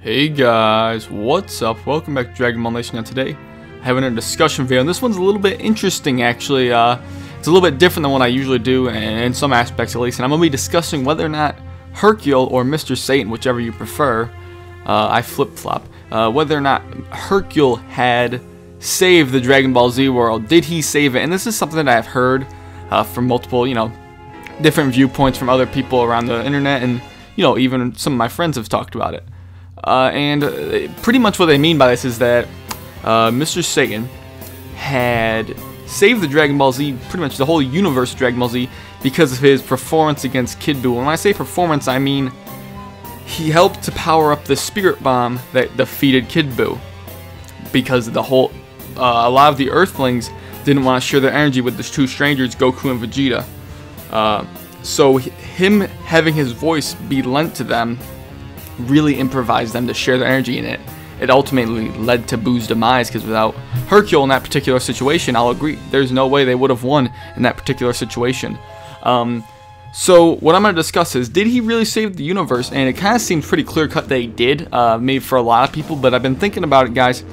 Hey guys, what's up? Welcome back to Dragon Ball Nation. Now today, having a discussion video, and this one's a little bit interesting actually. It's a little bit different than what I usually do, in some aspects at least, and I'm going to be discussing whether or not Hercule or Mr. Satan, whichever you prefer, I flip-flop, whether or not Hercule had saved the Dragon Ball Z world. Did he save it? And this is something that I've heard from multiple, different viewpoints from other people around the internet, and, even some of my friends have talked about it. And pretty much what they mean by this is that Mr. Satan had saved the Dragon Ball Z, pretty much the whole universe of Dragon Ball Z, because of his performance against Kid Buu. When I say performance, I mean he helped to power up the Spirit Bomb that defeated Kid Buu, because a lot of the Earthlings didn't want to share their energy with the two strangers, Goku and Vegeta. So him having his voice be lent to them really improvised them to share their energy in it. It ultimately led to Buu's demise, because without Hercule in that particular situation, I'll agree, there's no way they would have won in that particular situation. So what I'm going to discuss is, did he really save the universe? And it kind of seems pretty clear cut that he did, maybe for a lot of people, but I've been thinking about it, guys,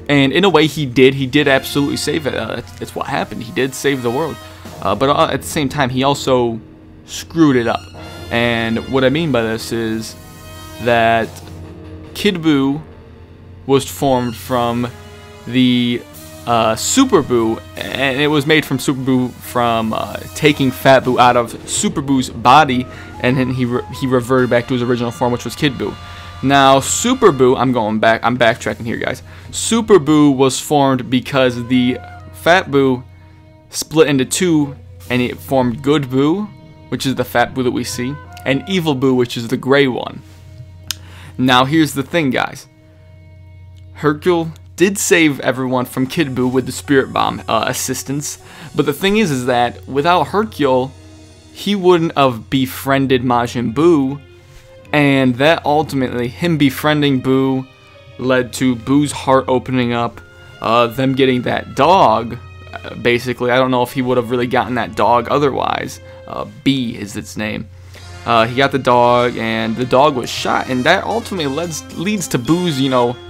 and in a way he did absolutely save it. It's what happened. He did save the world, but at the same time he also screwed it up. And what I mean by this is that Kid Buu was formed from the Super Buu, and it was made from Super Buu from taking Fat Buu out of Super Buu's body, and then he reverted back to his original form, which was Kid Buu. Now Super Buu, I'm backtracking here, guys. Super Buu was formed because the Fat Buu split into two, and it formed Good Buu, which is the Fat Buu that we see, and Evil Buu, which is the gray one. Now here's the thing, guys. Hercule did save everyone from Kid Buu with the Spirit Bomb assistance, but the thing is that without Hercule, he wouldn't have befriended Majin Buu, and that ultimately, him befriending Buu, led to Buu's heart opening up, them getting that dog. Basically, I don't know if he would have really gotten that dog otherwise. B is its name. He got the dog, and the dog was shot, and that ultimately leads to Buu's,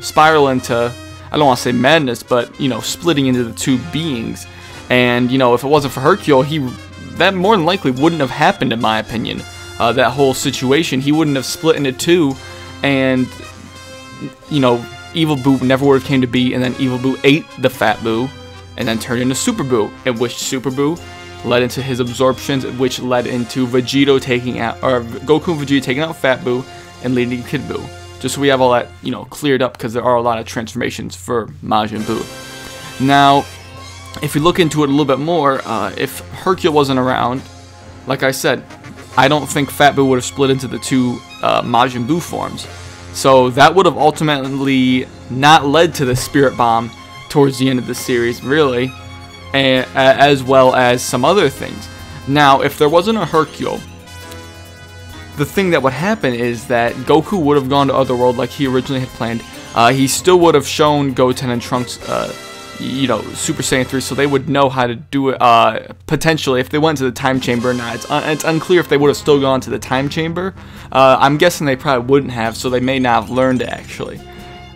spiral into, I don't want to say madness, but, splitting into the two beings. And, if it wasn't for Hercule, that more than likely wouldn't have happened, in my opinion. That whole situation, he wouldn't have split into two, and, Evil Buu never would have came to be, and then Evil Buu ate the Fat Buu, and then turned into Super Buu, in which Super Buu led into his absorptions, which led into Goku and Vegeta taking out Fat Buu and leading to Kid Buu. Just so we have all that, cleared up, because there are a lot of transformations for Majin Buu. Now, if we look into it a little bit more, if Hercule wasn't around, like I said, I don't think Fat Buu would have split into the two Majin Buu forms. So that would have ultimately not led to the Spirit Bomb towards the end of the series, really. And, as well as some other things. Now, if there wasn't a Hercule, the thing that would happen is that Goku would have gone to Otherworld like he originally had planned. He still would have shown Goten and Trunks, Super Saiyan 3, so they would know how to do it, potentially, if they went to the time chamber or not. It's unclear if they would have still gone to the time chamber. I'm guessing they probably wouldn't have, so they may not have learned it, actually.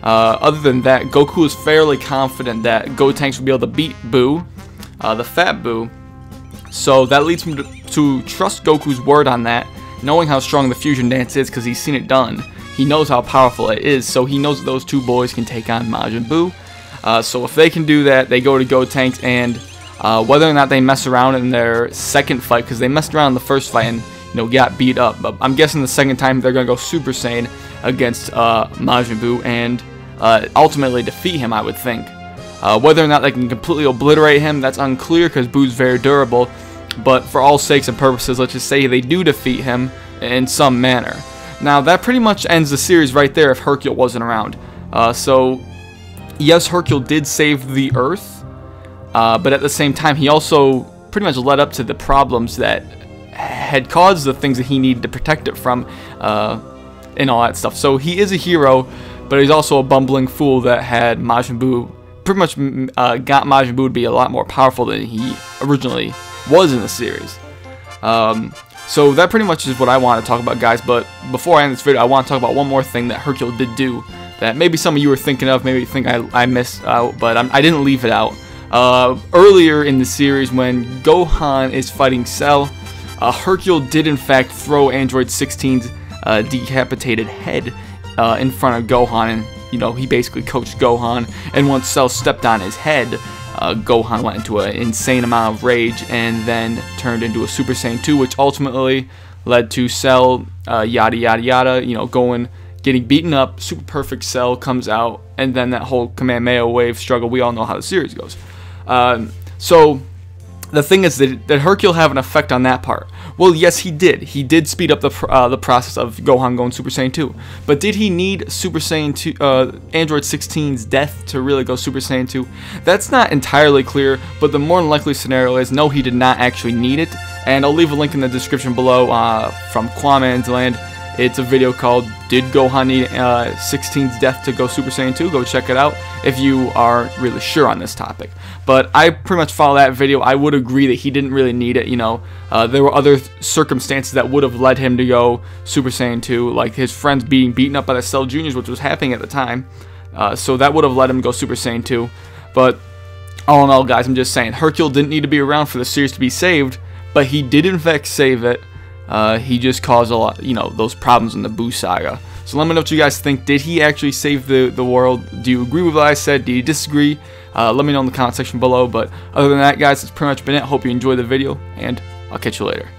Other than that, Goku is fairly confident that Gotenks would be able to beat Buu, the Fat Buu, so that leads him to trust Goku's word on that, knowing how strong the fusion dance is, because he's seen it done. He knows how powerful it is, so he knows that those two boys can take on Majin Buu. So if they can do that, they go to Gotenks, and whether or not they mess around in their second fight, because they messed around in the first fight and got beat up, but I'm guessing the second time they're going to go Super Saiyan against Majin Buu and ultimately defeat him, I would think. Whether or not they can completely obliterate him, that's unclear, because Buu's very durable, but for all sakes and purposes, let's just say they do defeat him in some manner. Now, that pretty much ends the series right there if Hercule wasn't around. So, yes, Hercule did save the Earth, but at the same time, he also pretty much led up to the problems that had caused the things that he needed to protect it from, and all that stuff. So, he is a hero, but he's also a bumbling fool that had Majin Buu, pretty much got Majin Buu to be a lot more powerful than he originally was in the series. So that pretty much is what I want to talk about, guys. But before I end this video, I want to talk about one more thing that Hercule did do that maybe some of you were thinking of, maybe you think I missed out, but I didn't leave it out. Earlier in the series, when Gohan is fighting Cell, Hercule did in fact throw Android 16's decapitated head in front of Gohan, and you know, he basically coached Gohan, and once Cell stepped on his head, Gohan went into an insane amount of rage and then turned into a Super Saiyan 2, which ultimately led to Cell, yada yada yada, you know, getting beaten up. Super Perfect Cell comes out, and then that whole Kamehameha wave struggle. We all know how the series goes. So the thing is, did Hercule have an effect on that part? Well, yes, he did. He did speed up the process of Gohan going Super Saiyan 2. But did he need Super Saiyan 2, Android 16's death to really go Super Saiyan 2? That's not entirely clear, but the more likely scenario is no, he did not actually need it. And I'll leave a link in the description below from Kwaman's Land. It's a video called "Did Gohan Need 16's Death to Go Super Saiyan 2?" Go check it out if you are really sure on this topic. But I pretty much follow that video. I would agree that he didn't really need it. You know, there were other circumstances that would have led him to go Super Saiyan 2, like his friends being beaten up by the Cell Juniors, which was happening at the time. So that would have led him to go Super Saiyan 2. But all in all, guys, I'm just saying Hercule didn't need to be around for the series to be saved, but he did in fact save it. He just caused a lot, you know, those problems in the Buu saga. So let me know what you guys think. Did he actually save the world? Do you agree with what I said? Do you disagree? Let me know in the comment section below. But other than that, guys, that's pretty much been it. Hope you enjoyed the video, and I'll catch you later.